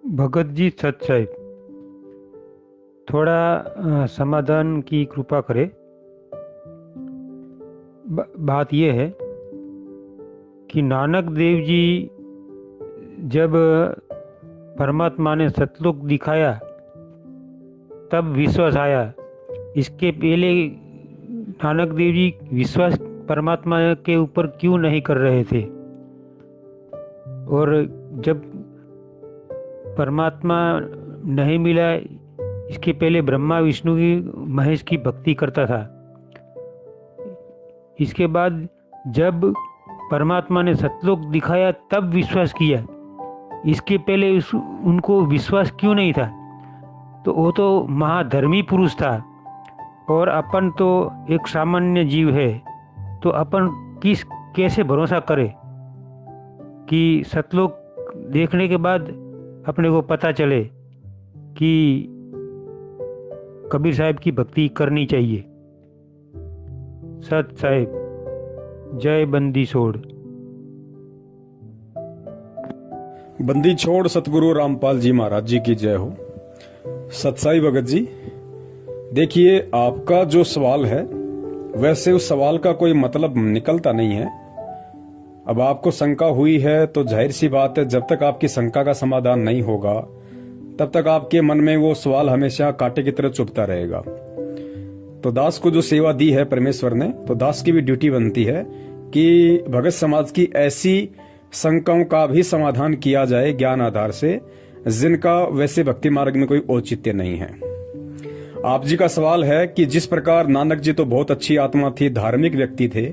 भगत जी सत साहिब, थोड़ा समाधान की कृपा करें। बात यह है कि नानक देव जी जब परमात्मा ने सतलोक दिखाया तब विश्वास आया। इसके पहले नानक देव जी विश्वास परमात्मा के ऊपर क्यों नहीं कर रहे थे? और जब परमात्मा नहीं मिला, इसके पहले ब्रह्मा विष्णु की महेश की भक्ति करता था। इसके बाद जब परमात्मा ने सतलोक दिखाया तब विश्वास किया। इसके पहले उनको विश्वास क्यों नहीं था? तो वो तो महाधर्मी पुरुष था और अपन तो एक सामान्य जीव है। तो अपन कैसे भरोसा करें कि सतलोक देखने के बाद अपने को पता चले कि कबीर साहब की भक्ति करनी चाहिए। सत साहिब, जय बंदी छोड़। बंदी छोड़ सतगुरु रामपाल जी महाराज जी की जय हो। सतसाई भगत जी, देखिए, आपका जो सवाल है वैसे उस सवाल का कोई मतलब निकलता नहीं है। अब आपको शंका हुई है तो जाहिर सी बात है, जब तक आपकी शंका का समाधान नहीं होगा तब तक आपके मन में वो सवाल हमेशा कांटे की तरह चुभता रहेगा। तो दास को जो सेवा दी है परमेश्वर ने, तो दास की भी ड्यूटी बनती है कि भगत समाज की ऐसी शंकाओं का भी समाधान किया जाए ज्ञान आधार से, जिनका वैसे भक्ति मार्ग में कोई औचित्य नहीं है। आप जी का सवाल है कि जिस प्रकार नानक जी तो बहुत अच्छी आत्मा थी, धार्मिक व्यक्ति थे,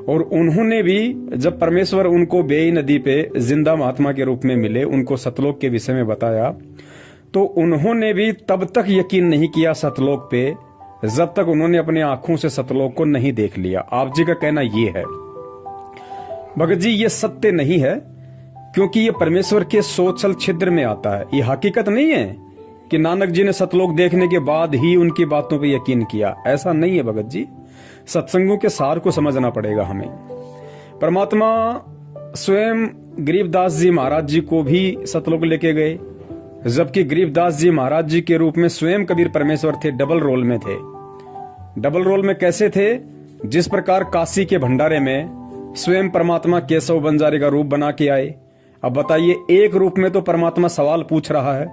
और उन्होंने भी जब परमेश्वर उनको बेई नदी पे जिंदा महात्मा के रूप में मिले, उनको सतलोक के विषय में बताया, तो उन्होंने भी तब तक यकीन नहीं किया सतलोक पे जब तक उन्होंने अपनी आंखों से सतलोक को नहीं देख लिया। आप जी का कहना ये है। भगत जी, ये सत्य नहीं है, क्योंकि ये परमेश्वर के सोचल छिद्र में आता है। ये हकीकत नहीं है कि नानक जी ने सतलोक देखने के बाद ही उनकी बातों पे यकीन किया। ऐसा नहीं है भगत जी। सत्संगों के सार को समझना पड़ेगा हमें। परमात्मा स्वयं गरीबदास जी महाराज जी को भी सतलोक लेके गए, जबकि गरीबदास जी महाराज जी के रूप में स्वयं कबीर परमेश्वर थे, डबल रोल में थे। डबल रोल में कैसे थे? जिस प्रकार काशी के भंडारे में स्वयं परमात्मा केशव बंजारे का रूप बना के आए। अब बताइए, एक रूप में तो परमात्मा सवाल पूछ रहा है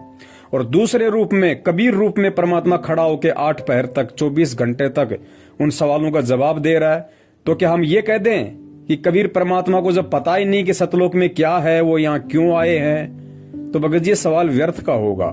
और दूसरे रूप में कबीर रूप में परमात्मा खड़ा होकर 8 पहर तक 24 घंटे तक उन सवालों का जवाब दे रहा है। तो क्या हम ये कह दें कि कबीर परमात्मा को जब पता ही नहीं कि सतलोक में क्या है, वो यहाँ क्यों आए हैं? तो भगत जी, सवाल व्यर्थ का होगा,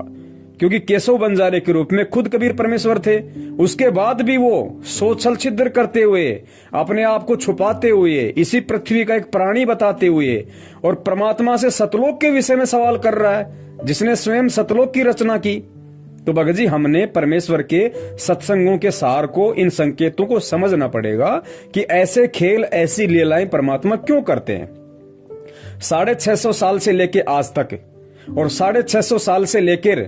क्योंकि केशव बंजारे के रूप में खुद कबीर परमेश्वर थे। उसके बाद भी वो सोचल छिद्र करते हुए, अपने आप को छुपाते हुए, इसी पृथ्वी का एक प्राणी बताते हुए और परमात्मा से सतलोक के विषय में सवाल कर रहा है, जिसने स्वयं सतलोक की रचना की। तो भगत जी, हमने परमेश्वर के सत्संगों के सार को, इन संकेतों को समझना पड़ेगा कि ऐसे खेल, ऐसी लीलाएं परमात्मा क्यों करते हैं। 650 साल से लेके आज तक और 650 साल से लेकर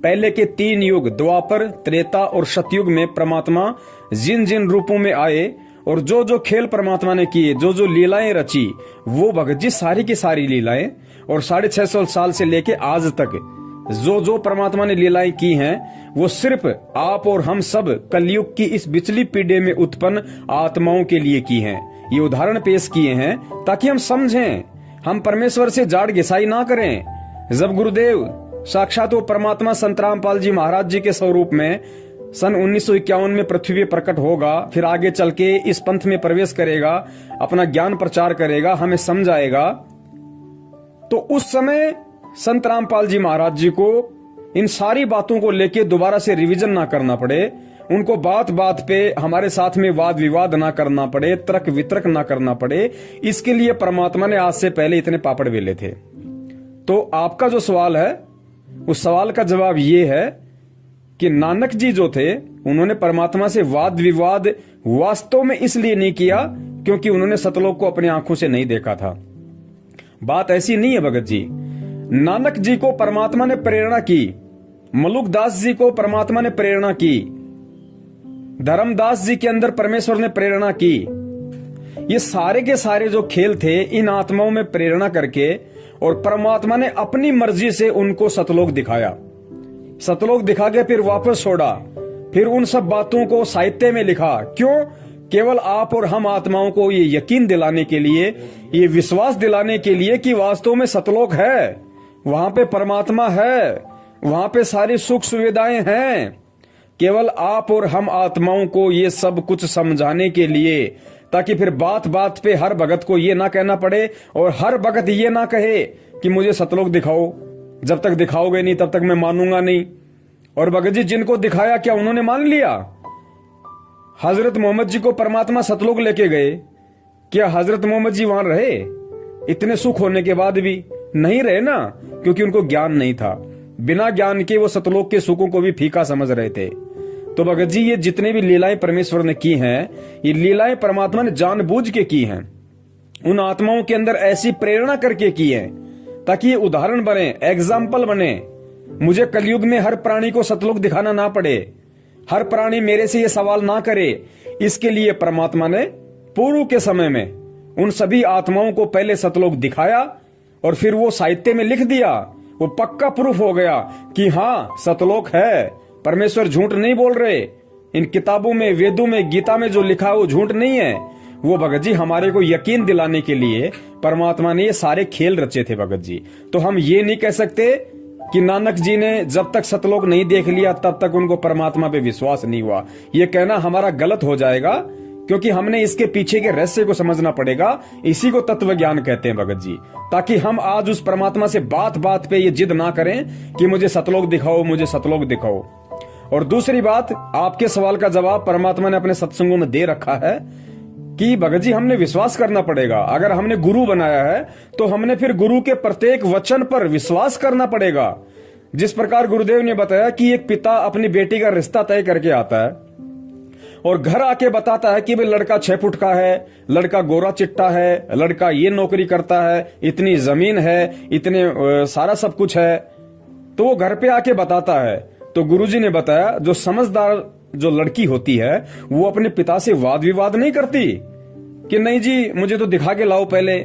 पहले के 3 युग, द्वापर, त्रेता और सतयुग में परमात्मा जिन जिन रूपों में आए और जो जो खेल परमात्मा ने किए, जो जो लीलाएं रची, वो भगत जी सारी की सारी लीलाएं, और 650 साल से लेके आज तक जो जो परमात्मा ने लीलाएं की हैं, वो सिर्फ आप और हम सब कलयुग की इस बिचली पीढ़ी में उत्पन्न आत्माओं के लिए की हैं। ये उदाहरण पेश किए हैं ताकि हम समझें, हम परमेश्वर से जाड़ घिसाई ना करें। जब गुरुदेव साक्षात वो परमात्मा संत रामपाल जी महाराज जी के स्वरूप में सन 1951 में पृथ्वी पे प्रकट होगा, फिर आगे चल के इस पंथ में प्रवेश करेगा, अपना ज्ञान प्रचार करेगा, हमें समझाएगा, तो उस समय संत रामपाल जी महाराज जी को इन सारी बातों को लेके दोबारा से रिवीजन ना करना पड़े, उनको बात बात पे हमारे साथ में वाद विवाद ना करना पड़े, तर्क वितर्क ना करना पड़े, इसके लिए परमात्मा ने आज से पहले इतने पापड़ बेले थे। तो आपका जो सवाल है, उस सवाल का जवाब ये है कि नानक जी जो थे, उन्होंने परमात्मा से वाद विवाद वास्तव में इसलिए नहीं किया क्योंकि उन्होंने सतलोक को अपनी आंखों से नहीं देखा था। बात ऐसी नहीं है भगत जी। नानक जी को परमात्मा ने प्रेरणा की, मलुकदास जी को परमात्मा ने प्रेरणा की, धर्मदास जी के अंदर परमेश्वर ने प्रेरणा की। ये सारे के सारे जो खेल थे, इन आत्माओं में प्रेरणा करके और परमात्मा ने अपनी मर्जी से उनको सतलोक दिखाया। सतलोक दिखा के फिर वापस छोड़ा, फिर उन सब बातों को साहित्य में लिखा। क्यों? केवल आप और हम आत्माओं को ये यकीन दिलाने के लिए, ये विश्वास दिलाने के लिए कि वास्तव में सतलोक है, वहां पे परमात्मा है, वहां पे सारी सुख सुविधाएं हैं। केवल आप और हम आत्माओं को ये सब कुछ समझाने के लिए, ताकि फिर बात बात पे हर भगत को ये ना कहना पड़े और हर भगत ये ना कहे कि मुझे सतलोक दिखाओ, जब तक दिखाओगे नहीं तब तक मैं मानूंगा नहीं। और भगत जी जिनको दिखाया, क्या उन्होंने मान लिया? हजरत मोहम्मद जी को परमात्मा सतलोक लेके गए, क्या हजरत मोहम्मद जी वहां रहे? इतने सुख होने के बाद भी नहीं रहे ना, क्योंकि उनको ज्ञान नहीं था। बिना ज्ञान के वो सतलोक के सुखों को भी फीका समझ रहे थे। तो भगत जी ये जितने भी लीलाएं परमेश्वर ने की हैं, ये लीलाएं परमात्मा ने जानबूझ के की हैं, उन आत्माओं के अंदर ऐसी प्रेरणा करके की है ताकि ये उदाहरण बने, एग्जाम्पल बने। मुझे कलयुग में हर प्राणी को सतलोक दिखाना ना पड़े, हर प्राणी मेरे से ये सवाल ना करे। इसके लिए परमात्मा ने पूर्व के समय में उन सभी आत्माओं को पहले सतलोक दिखाया और फिर वो साहित्य में लिख दिया। वो पक्का प्रूफ हो गया कि हाँ सतलोक है, परमेश्वर झूठ नहीं बोल रहे। इन किताबों में, वेदों में, गीता में जो लिखा है वो झूठ नहीं है। वो भगत जी हमारे को यकीन दिलाने के लिए परमात्मा ने ये सारे खेल रचे थे भगत जी। तो हम ये नहीं कह सकते कि नानक जी ने जब तक सतलोक नहीं देख लिया तब तक उनको परमात्मा पे विश्वास नहीं हुआ। ये कहना हमारा गलत हो जाएगा, क्योंकि हमने इसके पीछे के रहस्य को समझना पड़ेगा। इसी को तत्व ज्ञान कहते हैं भगत जी, ताकि हम आज उस परमात्मा से बात बात पे ये जिद ना करें कि मुझे सतलोक दिखाओ, मुझे सतलोक दिखाओ। और दूसरी बात, आपके सवाल का जवाब परमात्मा ने अपने सत्संगों में दे रखा है कि भगत जी हमने विश्वास करना पड़ेगा। अगर हमने गुरु बनाया है तो हमने फिर गुरु के प्रत्येक वचन पर विश्वास करना पड़ेगा। जिस प्रकार गुरुदेव ने बताया कि एक पिता अपनी बेटी का रिश्ता तय करके आता है और घर आके बताता है कि भाई लड़का 6 फुट का है, लड़का गोरा चिट्टा है, लड़का ये नौकरी करता है, इतनी जमीन है, इतने सारा सब कुछ है, तो वो घर पे आके बताता है। तो गुरुजी ने बताया जो समझदार जो लड़की होती है वो अपने पिता से वाद विवाद नहीं करती कि नहीं जी मुझे तो दिखा के लाओ पहले,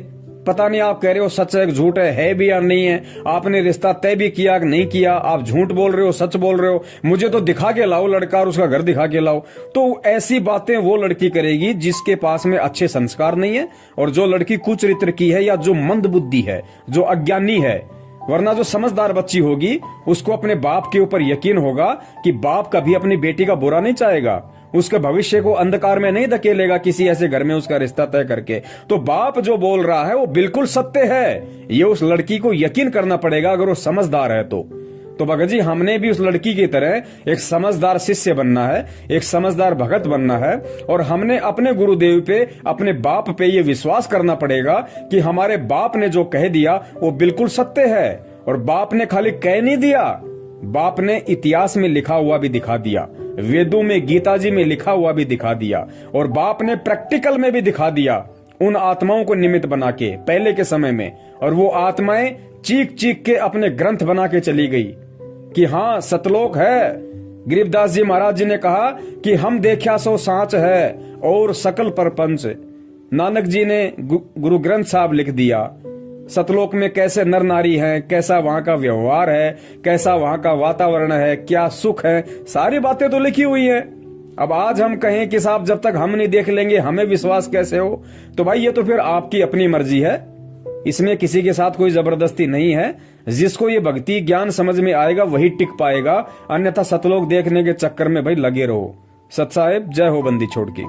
पता नहीं आप कह रहे हो सच है झूठ है भी या नहीं है, आपने रिश्ता तय भी किया कि नहीं किया, आप झूठ बोल रहे हो सच बोल रहे हो, मुझे तो दिखा के लाओ लड़का और उसका घर दिखा के लाओ। तो ऐसी बातें वो लड़की करेगी जिसके पास में अच्छे संस्कार नहीं है और जो लड़की कुचरित्र की है या जो मंद बुद्धि है, जो अज्ञानी है। वरना जो समझदार बच्ची होगी उसको अपने बाप के ऊपर यकीन होगा कि बाप कभी अपनी बेटी का बुरा नहीं चाहेगा, उसके भविष्य को अंधकार में नहीं धकेलेगा किसी ऐसे घर में उसका रिश्ता तय करके। तो बाप जो बोल रहा है वो बिल्कुल सत्य है, ये उस लड़की को यकीन करना पड़ेगा अगर वो समझदार है तो भगत जी हमने भी उस लड़की की तरह एक समझदार शिष्य बनना है, एक समझदार भगत बनना है और हमने अपने गुरुदेव पे, अपने बाप पे ये विश्वास करना पड़ेगा कि हमारे बाप ने जो कह दिया वो बिल्कुल सत्य है। और बाप ने खाली कह नहीं दिया, बाप ने इतिहास में लिखा हुआ भी दिखा दिया, वेदों में, गीता जी में लिखा हुआ भी दिखा दिया और बाप ने प्रैक्टिकल में भी दिखा दिया उन आत्माओं को निमित्त बना के पहले के समय में। और वो आत्माएं चीख चीख के अपने ग्रंथ बना के चली गई कि हाँ सतलोक है। गरीबदास जी महाराज जी ने कहा कि हम देखा सो सांच है और सकल परपंच। नानक जी ने गुरु ग्रंथ साहब लिख दिया सतलोक में कैसे नर नारी हैं, कैसा वहां का व्यवहार है, कैसा वहां का वातावरण है, क्या सुख है, सारी बातें तो लिखी हुई है। अब आज हम कहें कि साहब जब तक हम नहीं देख लेंगे हमें विश्वास कैसे हो? तो भाई ये तो फिर आपकी अपनी मर्जी है, इसमें किसी के साथ कोई जबरदस्ती नहीं है। जिसको ये भक्ति ज्ञान समझ में आएगा वही टिक पाएगा, अन्यथा सतलोक देखने के चक्कर में भाई लगे रहो। सत साहेब जय हो बंदी छोड़ की।